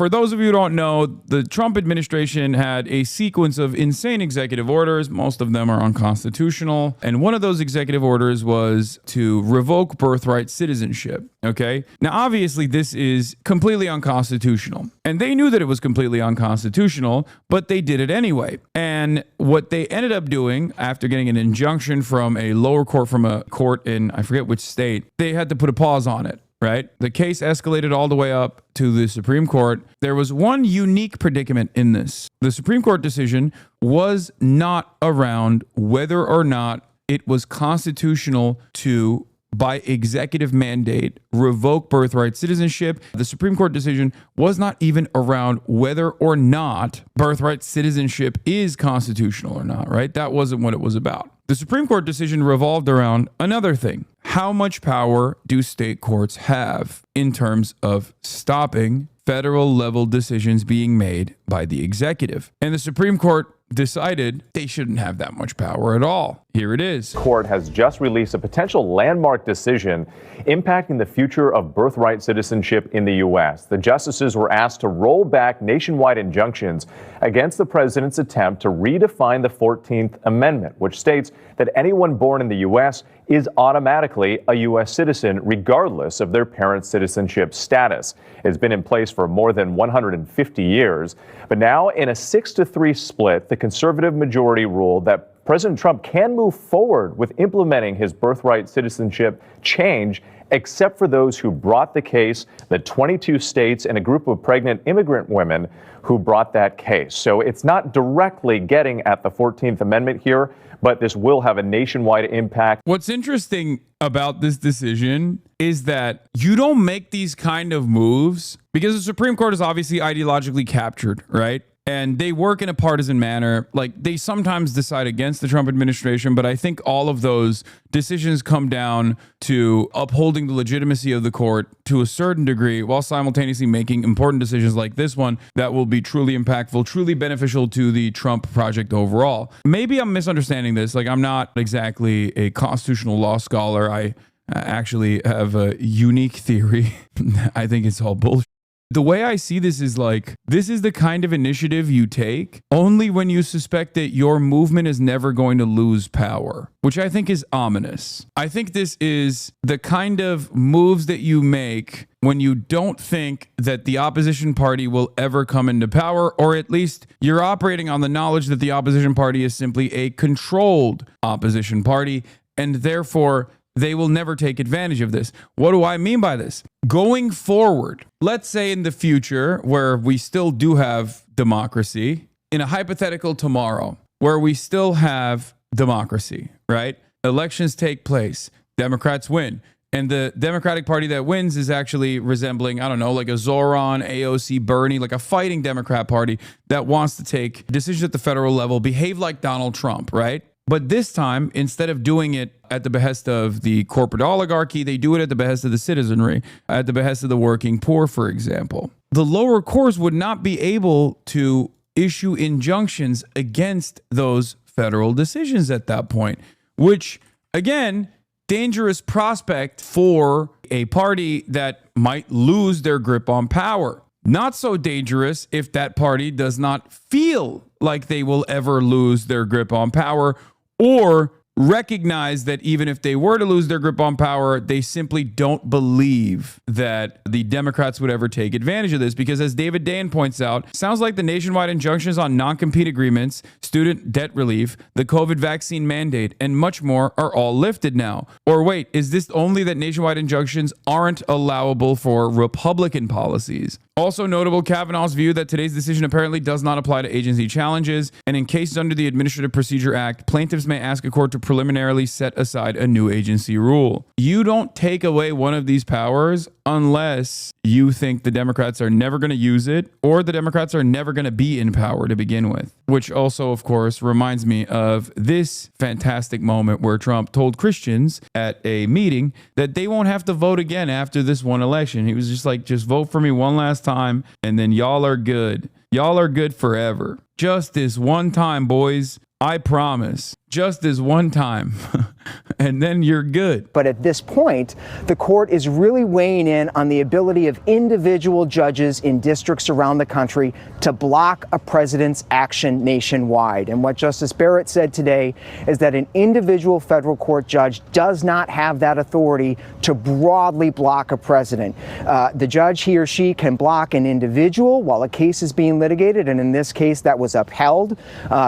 for those of you who don't know, the Trump administration had a sequence of insane executive orders. Most of them are unconstitutional. And one of those executive orders was to revoke birthright citizenship. Okay. Now, obviously, this is completely unconstitutional. And they knew that it was completely unconstitutional, but they did it anyway. And what they ended up doing after getting an injunction from a lower court, from a court in, I forget which state, they had to put a pause on it. Right? The case escalated all the way up to the Supreme Court. There was one unique predicament in this. The Supreme Court decision was not around whether or not it was constitutional to, by executive mandate, revoke birthright citizenship. The Supreme Court decision was not even around whether or not birthright citizenship is constitutional or not, right? That wasn't what it was about. The Supreme Court decision revolved around another thing. How much power do state courts have in terms of stopping federal level decisions being made by the executive? And the Supreme Court decided they shouldn't have that much power at all. Here it is. Court has just released a potential landmark decision impacting the future of birthright citizenship in the U.S. The justices were asked to roll back nationwide injunctions against the president's attempt to redefine the 14th Amendment, which states that anyone born in the U.S. is automatically a U.S. citizen, regardless of their parents' citizenship status. It's been in place for more than 150 years. But now, in a 6-3 split, the conservative majority ruled that President Trump can move forward with implementing his birthright citizenship change, except for those who brought the case, the 22 states and a group of pregnant immigrant women who brought that case. So it's not directly getting at the 14th Amendment here, but this will have a nationwide impact. What's interesting about this decision is that you don't make these kind of moves because the Supreme Court is obviously ideologically captured, right? And they work in a partisan manner. Like, they sometimes decide against the Trump administration, but I think all of those decisions come down to upholding the legitimacy of the court to a certain degree, while simultaneously making important decisions like this one that will be truly impactful, truly beneficial to the Trump project overall. Maybe I'm misunderstanding this. Like, I'm not exactly a constitutional law scholar. I actually have a unique theory. I think it's all bullshit. The way I see this is like, this is the kind of initiative you take only when you suspect that your movement is never going to lose power, which I think is ominous. I think this is the kind of moves that you make when you don't think that the opposition party will ever come into power, or at least you're operating on the knowledge that the opposition party is simply a controlled opposition party, and therefore they will never take advantage of this. What do I mean by this? Going forward, let's say in the future where we still do have democracy, in a hypothetical tomorrow where we still have democracy, right? Elections take place, Democrats win. And the Democratic Party that wins is actually resembling, I don't know, like a Zoran, AOC, Bernie, like a fighting Democrat Party that wants to take decisions at the federal level, behave like Donald Trump, right? But this time, instead of doing it at the behest of the corporate oligarchy, they do it at the behest of the citizenry, at the behest of the working poor, for example. The lower courts would not be able to issue injunctions against those federal decisions at that point, which, again, dangerous prospect for a party that might lose their grip on power. Not so dangerous if that party does not feel like they will ever lose their grip on power, or recognize that even if they were to lose their grip on power, they simply don't believe that the Democrats would ever take advantage of this. Because as David Dayen points out, sounds like the nationwide injunctions on non-compete agreements, student debt relief, the COVID vaccine mandate, and much more are all lifted now. Or wait, is this only that nationwide injunctions aren't allowable for Republican policies? Also notable, Kavanaugh's view that today's decision apparently does not apply to agency challenges, and in cases under the Administrative Procedure Act, plaintiffs may ask a court to preliminarily set aside a new agency rule. You don't take away one of these powers unless you think the Democrats are never going to use it, or the Democrats are never going to be in power to begin with. Which also, of course, reminds me of this fantastic moment where Trump told Christians at a meeting that they won't have to vote again after this one election. He was just like, just vote for me one last time, and then y'all are good. Y'all are good forever. Just this one time, boys. I promise. just this one time and then you're good. But at this point, the court is really weighing in on the ability of individual judges in districts around the country to block a president's action nationwide. And what Justice Barrett said today is that an individual federal court judge does not have that authority to broadly block a president. The judge, he or she, can block an individual while a case is being litigated, and in this case, that was upheld.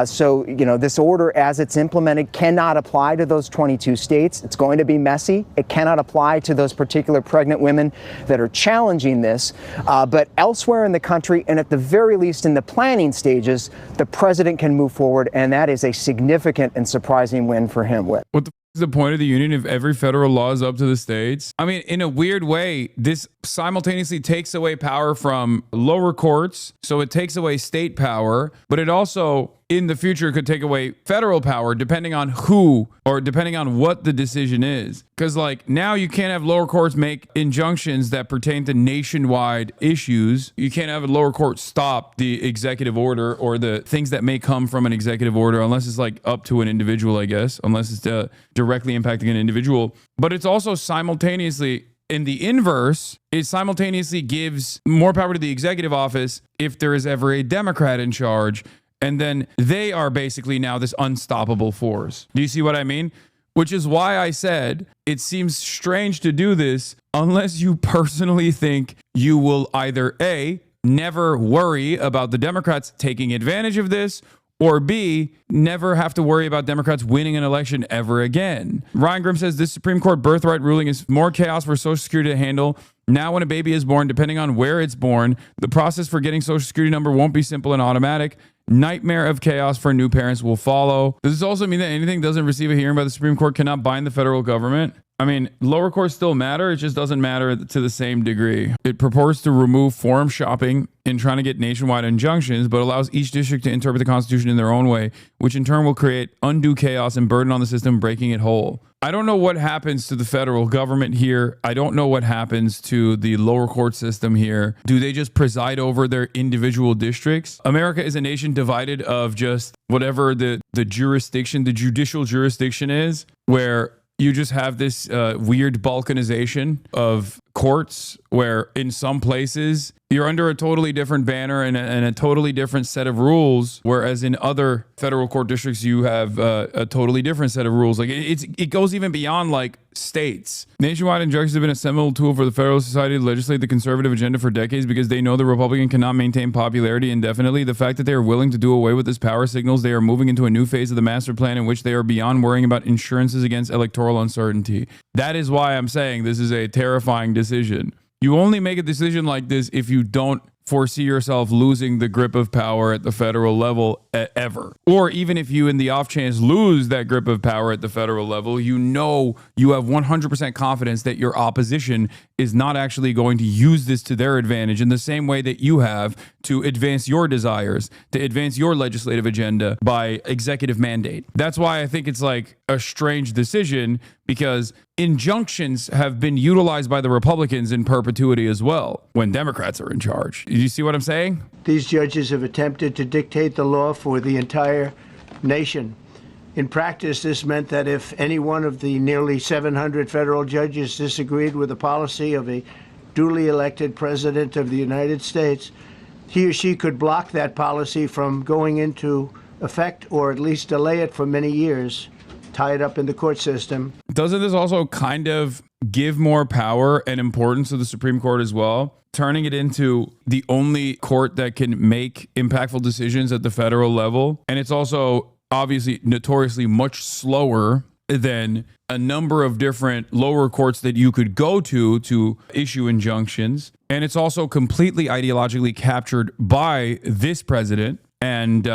So, this order, as it's implemented, cannot apply to those 22 states. It's going to be messy. It cannot apply to those particular pregnant women that are challenging this. But elsewhere in the country, and at the very least in the planning stages, the president can move forward, and that is a significant and surprising win for him. What the is the point of the union if every federal law is up to the states? I mean, in a weird way, this simultaneously takes away power from lower courts, so it takes away state power, but it also, in the future, could take away federal power depending on who or depending on what the decision is. Because, now you can't have lower courts make injunctions that pertain to nationwide issues. You can't have a lower court stop the executive order or the things that may come from an executive order unless it's up to an individual, I guess, unless it's directly impacting an individual. But it's also simultaneously, in the inverse, it simultaneously gives more power to the executive office if there is ever a Democrat in charge. And then they are basically now this unstoppable force. Do you see what I mean? Which is why I said it seems strange to do this unless you personally think you will either A, never worry about the Democrats taking advantage of this, or B, never have to worry about Democrats winning an election ever again. Ryan Grimm says this Supreme Court birthright ruling is more chaos for Social Security to handle. Now when a baby is born, depending on where it's born, the process for getting Social Security number won't be simple and automatic. Nightmare of chaos for new parents will follow. Does this also mean that anything doesn't receive a hearing by the Supreme Court cannot bind the federal government? I mean, lower courts still matter. It just doesn't matter to the same degree. It purports to remove forum shopping in trying to get nationwide injunctions, but allows each district to interpret the Constitution in their own way, which in turn will create undue chaos and burden on the system, breaking it whole. I don't know what happens to the federal government here. I don't know what happens to the lower court system here. Do they just preside over their individual districts? America is a nation divided of just whatever the jurisdiction, the judicial jurisdiction is, where you just have this weird balkanization of courts where in some places you're under a totally different banner and a totally different set of rules, whereas in other federal court districts you have a totally different set of rules. It goes even beyond states. Nationwide injunctions have been a seminal tool for the Federal Society to legislate the conservative agenda for decades because they know the Republican cannot maintain popularity indefinitely. The fact that they are willing to do away with this power signals they are moving into a new phase of the master plan in which they are beyond worrying about insurances against electoral uncertainty. That is why I'm saying this is a terrifying decision. You only make a decision like this if you don't foresee yourself losing the grip of power at the federal level ever. Or even if you, in the off chance, lose that grip of power at the federal level, you have 100% confidence that your opposition is not actually going to use this to their advantage in the same way that you have to advance your desires, to advance your legislative agenda by executive mandate. That's why I think it's a strange decision, because injunctions have been utilized by the Republicans in perpetuity as well when Democrats are in charge. Do you see what I'm saying? These judges have attempted to dictate the law for the entire nation. In practice, this meant that if any one of the nearly 700 federal judges disagreed with the policy of a duly elected president of the United States, he or she could block that policy from going into effect or at least delay it for many years, tie it up in the court system. Doesn't this also kind of give more power and importance to the Supreme Court as well, turning it into the only court that can make impactful decisions at the federal level? And it's also obviously notoriously much slower than a number of different lower courts that you could go to issue injunctions. And it's also completely ideologically captured by this president. And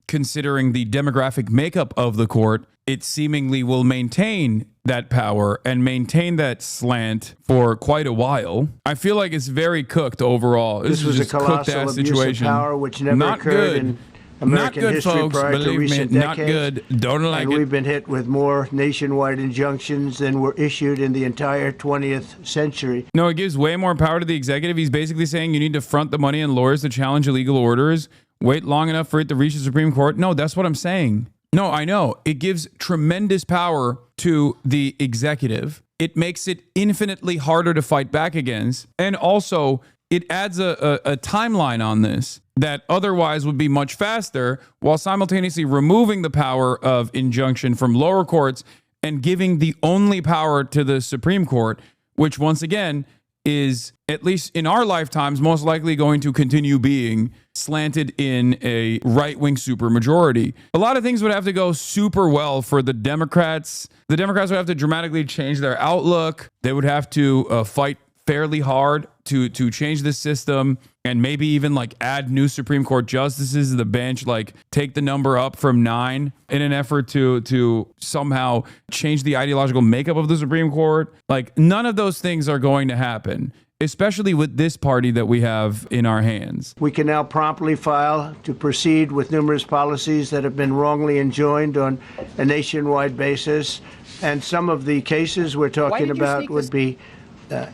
considering the demographic makeup of the court, it seemingly will maintain that power and maintain that slant for quite a while. I feel like it's very cooked overall. This was a colossal abuse of power which never occurred in American history, folks, prior to recent decades. Not good. Don't like and it. We've been hit with more nationwide injunctions than were issued in the entire 20th century. No, it gives way more power to the executive. He's basically saying you need to front the money and lawyers to challenge illegal orders. Wait long enough for it to reach the Supreme Court. No, that's what I'm saying. No, I know. It gives tremendous power to the executive. It makes it infinitely harder to fight back against. And also, it adds a timeline on this that otherwise would be much faster, while simultaneously removing the power of injunction from lower courts and giving the only power to the Supreme Court, which once again is, at least in our lifetimes, most likely going to continue being slanted in a right-wing supermajority. A lot of things would have to go super well for the Democrats. The Democrats would have to dramatically change their outlook. They would have to fight fairly hard to change the system, and maybe even like add new Supreme Court justices to the bench, like take the number up from 9 in an effort to somehow change the ideological makeup of the Supreme Court. Like, none of those things are going to happen, especially with this party that we have in our hands. We can now promptly file to proceed with numerous policies that have been wrongly enjoined on a nationwide basis. And some of the cases we're talking about would be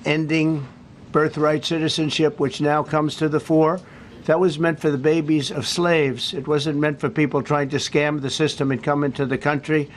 ending birthright citizenship, which now comes to the fore. That was meant for the babies of slaves. It wasn't meant for people trying to scam the system and come into the country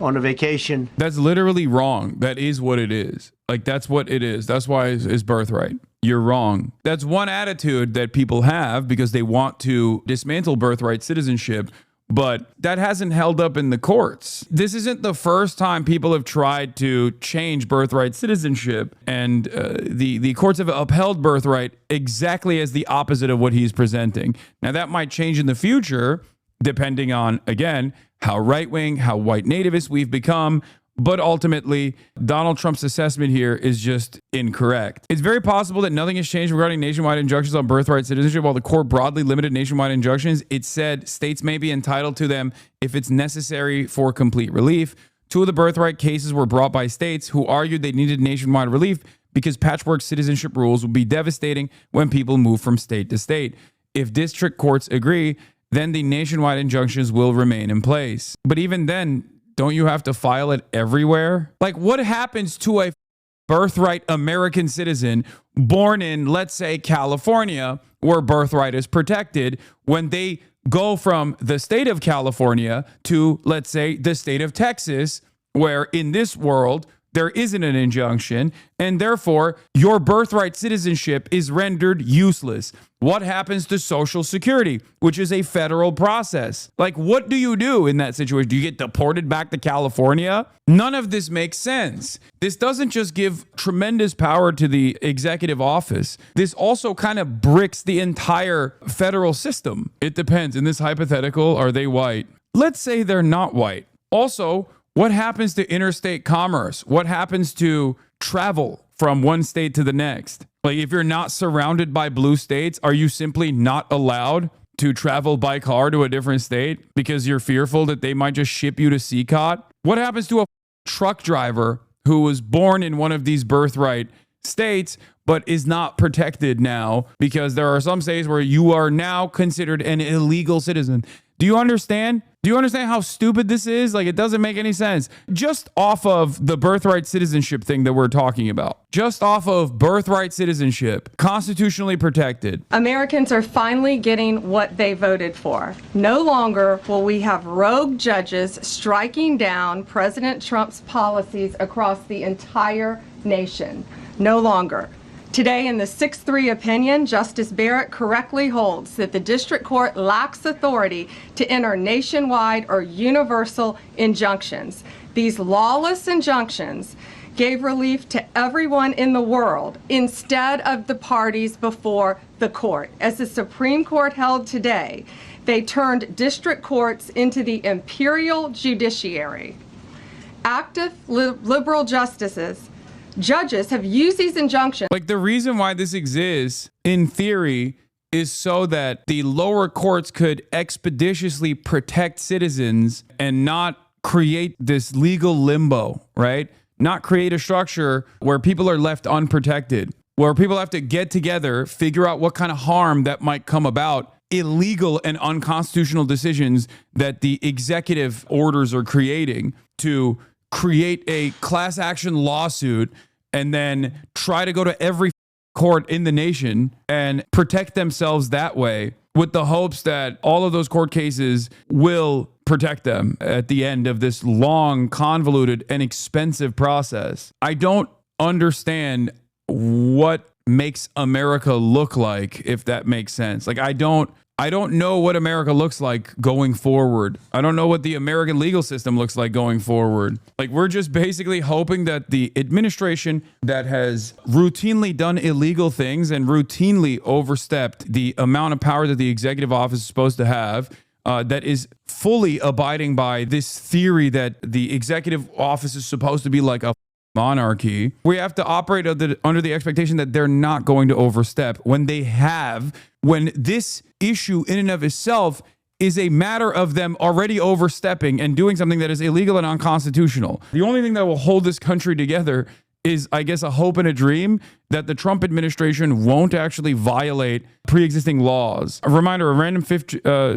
on a vacation. That's literally wrong. That is what it is. Like, that's what it is. That's why it's birthright. You're wrong. That's one attitude that people have because they want to dismantle birthright citizenship, but that hasn't held up in the courts. This isn't the first time people have tried to change birthright citizenship, and the courts have upheld birthright exactly as the opposite of what he's presenting. Now, that might change in the future, depending on, again, how right-wing, how white nativist we've become. But ultimately, Donald Trump's assessment here is just incorrect. It's very possible that nothing has changed regarding nationwide injunctions on birthright citizenship. While the court broadly limited nationwide injunctions, it said states may be entitled to them if it's necessary for complete relief. 2 of the birthright cases were brought by states who argued they needed nationwide relief because patchwork citizenship rules would be devastating when people move from state to state. If district courts agree, then the nationwide injunctions will remain in place. But even then, don't you have to file it everywhere? Like, what happens to a birthright American citizen born in, let's say, California, where birthright is protected, when they go from the state of California to, let's say, the state of Texas, where in this world there isn't an injunction, and therefore your birthright citizenship is rendered useless? What happens to Social Security, which is a federal process? Like, what do you do in that situation? Do you get deported back to California? None of this makes sense. This doesn't just give tremendous power to the executive office. This also kind of bricks the entire federal system. It depends. In this hypothetical, are they white? Let's say they're not white. Also, what happens to interstate commerce? What happens to travel from one state to the next? Like, if you're not surrounded by blue states, are you simply not allowed to travel by car to a different state because you're fearful that they might just ship you to CCOT? What happens to a truck driver who was born in one of these birthright states but is not protected now because there are some states where you are now considered an illegal citizen? Do you understand? Do you understand how stupid this is? Like, it doesn't make any sense. Just off of the birthright citizenship thing that we're talking about, just off of birthright citizenship, constitutionally protected. Americans are finally getting what they voted for. No longer will we have rogue judges striking down President Trump's policies across the entire nation. No longer. Today, in the 6-3 opinion, Justice Barrett correctly holds that the district court lacks authority to enter nationwide or universal injunctions. These lawless injunctions gave relief to everyone in the world instead of the parties before the court. As the Supreme Court held today, they turned district courts into the imperial judiciary. Active liberal judges have used these injunctions. Like, the reason why this exists, in theory, is so that the lower courts could expeditiously protect citizens and not create this legal limbo, right? Not create a structure where people are left unprotected, where people have to get together, figure out what kind of harm that might come about, illegal and unconstitutional decisions that the executive orders are creating to create a class action lawsuit and then try to go to every court in the nation and protect themselves that way with the hopes that all of those court cases will protect them at the end of this long, convoluted, and expensive process. I don't understand what makes America look like, if that makes sense. Like, I don't know what America looks like going forward. I don't know what the American legal system looks like going forward. Like, we're just basically hoping that the administration that has routinely done illegal things and routinely overstepped the amount of power that the executive office is supposed to have, that is fully abiding by this theory that the executive office is supposed to be like a monarchy. We have to operate under the expectation that they're not going to overstep when this issue in and of itself is a matter of them already overstepping and doing something that is illegal and unconstitutional. The only thing that will hold this country together is, I guess, a hope and a dream that the Trump administration won't actually violate pre-existing laws. A reminder, a random Fifth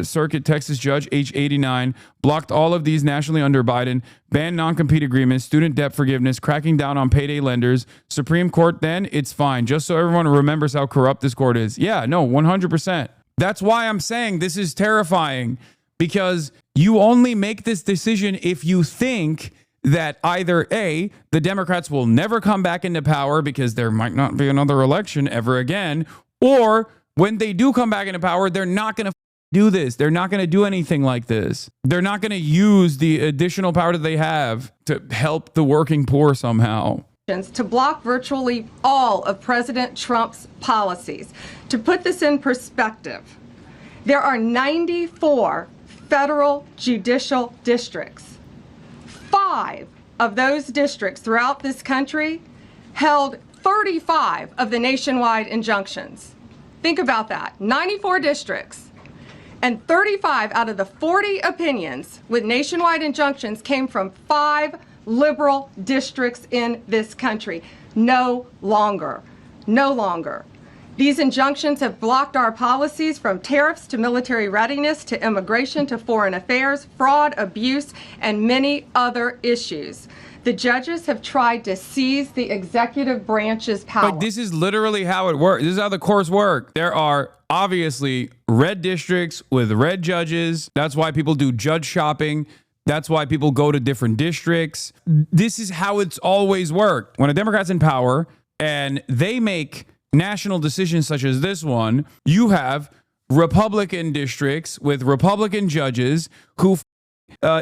Circuit Texas judge, age 89, blocked all of these nationally under Biden, banned non-compete agreements, student debt forgiveness, cracking down on payday lenders. Supreme Court then, it's fine. Just so everyone remembers how corrupt this court is. Yeah, no, 100%. That's why I'm saying this is terrifying, because you only make this decision if you think that either A, the Democrats will never come back into power because there might not be another election ever again, or when they do come back into power, they're not going to do this. They're not going to do anything like this. They're not going to use the additional power that they have to help the working poor somehow. To block virtually all of President Trump's policies. To put this in perspective, there are 94 federal judicial districts. 5 of those districts throughout this country held 35 of the nationwide injunctions. Think about that. 94 districts, and 35 out of the 40 opinions with nationwide injunctions came from 5 liberal districts in this country. No longer. No longer. These injunctions have blocked our policies, from tariffs to military readiness to immigration to foreign affairs, fraud, abuse, and many other issues. The judges have tried to seize the executive branch's power. Like, this is literally how it works. This is how the courts work. There are obviously red districts with red judges. That's why people do judge shopping. That's why people go to different districts. This is how it's always worked. When a Democrat's in power and they make national decisions such as this one, you have Republican districts with Republican judges who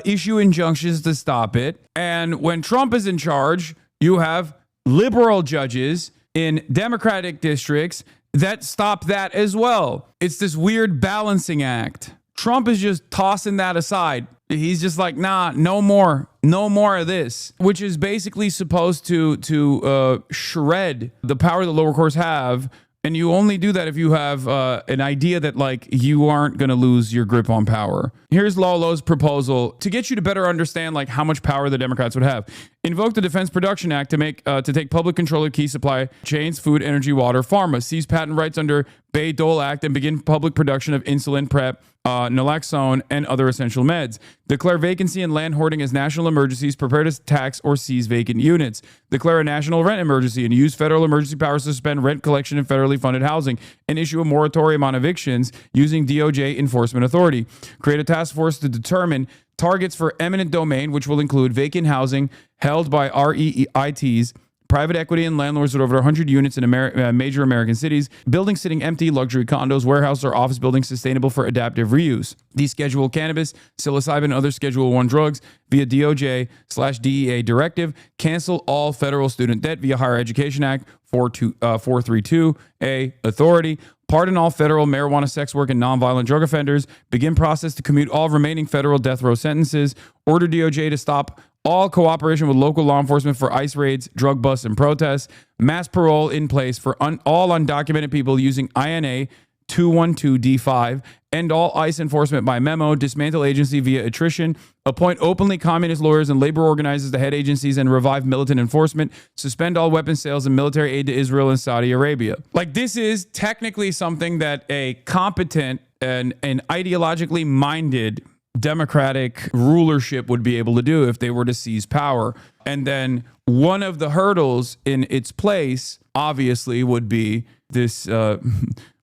issue injunctions to stop it. And when Trump is in charge, you have liberal judges in Democratic districts that stop that as well. It's this weird balancing act. Trump is just tossing that aside. He's just like, nah, no more of this, which is basically supposed to shred the power that lower courts have. And you only do that if you have an idea that, like, you aren't going to lose your grip on power. Here's Lolo's proposal to get you to better understand, like, how much power the Democrats would have. Invoke the Defense Production Act to take public control of key supply chains, food, energy, water, pharma. Seize patent rights under Bayh-Dole Act and begin public production of insulin, PrEP, naloxone, and other essential meds. Declare vacancy and land hoarding as national emergencies. Prepare to tax or seize vacant units. Declare a national rent emergency and use federal emergency powers to suspend rent collection in federally funded housing and issue a moratorium on evictions using DOJ enforcement authority. Create a task force to determine targets for eminent domain, which will include vacant housing held by REITs, private equity, and landlords with over 100 units in major American cities, buildings sitting empty, luxury condos, warehouses, or office buildings sustainable for adaptive reuse. Deschedule cannabis, psilocybin, and other Schedule I drugs via DOJ/DEA directive. Cancel all federal student debt via Higher Education Act 432A authority. Pardon all federal marijuana, sex work, and nonviolent drug offenders. Begin process to commute all remaining federal death row sentences. Order DOJ to stop all cooperation with local law enforcement for ICE raids, drug busts, and protests. Mass parole in place for all undocumented people using INA 212D5. End all ICE enforcement by memo. Dismantle agency via attrition. Appoint openly communist lawyers and labor organizers to head agencies and revive militant enforcement. Suspend all weapons sales and military aid to Israel and Saudi Arabia. Like, this is technically something that a competent and ideologically minded Democratic rulership would be able to do if they were to seize power. And then one of the hurdles in its place, obviously, would be this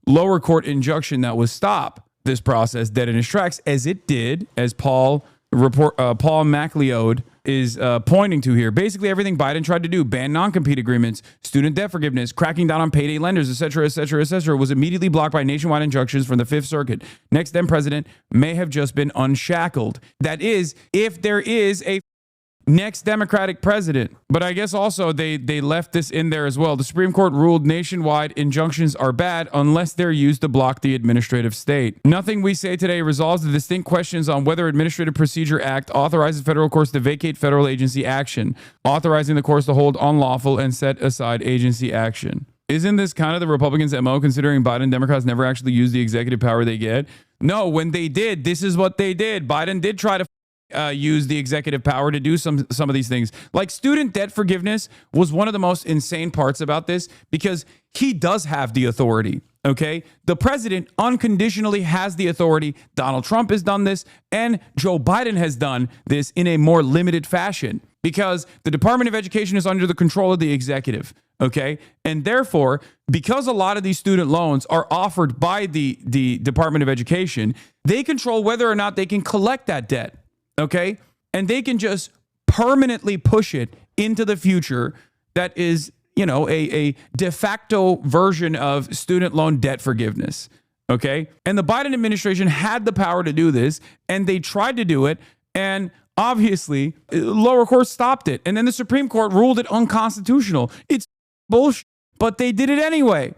lower court injunction that would stop this process dead in its tracks, as it did, as Paul Paul McLeod is pointing to here. Basically, everything Biden tried to do, ban non-compete agreements, student debt forgiveness, cracking down on payday lenders, etc., was immediately blocked by nationwide injunctions from the Fifth Circuit. Next then president may have just been unshackled. That is, if there is a next Democratic president. But I guess also they left this in there as well. The Supreme Court ruled nationwide injunctions are bad unless they're used to block the administrative state. Nothing we say today resolves the distinct questions on whether Administrative Procedure Act authorizes federal courts to vacate federal agency action, authorizing the courts to hold unlawful and set aside agency action. Isn't this kind of the Republicans' MO, considering Biden and Democrats never actually use the executive power they get? No, when they did, this is what they did. Biden did try to use the executive power to do some of these things. Like student debt forgiveness was one of the most insane parts about this because he does have the authority. Okay. The president unconditionally has the authority. Donald Trump has done this and Joe Biden has done this in a more limited fashion because the Department of Education is under the control of the executive. Okay. And therefore, because a lot of these student loans are offered by the Department of Education, they control whether or not they can collect that debt. Okay. And they can just permanently push it into the future. That is, you know, a de facto version of student loan debt forgiveness. Okay. And the Biden administration had the power to do this and they tried to do it. And obviously, lower courts stopped it. And then the Supreme Court ruled it unconstitutional. It's bullshit, but they did it anyway.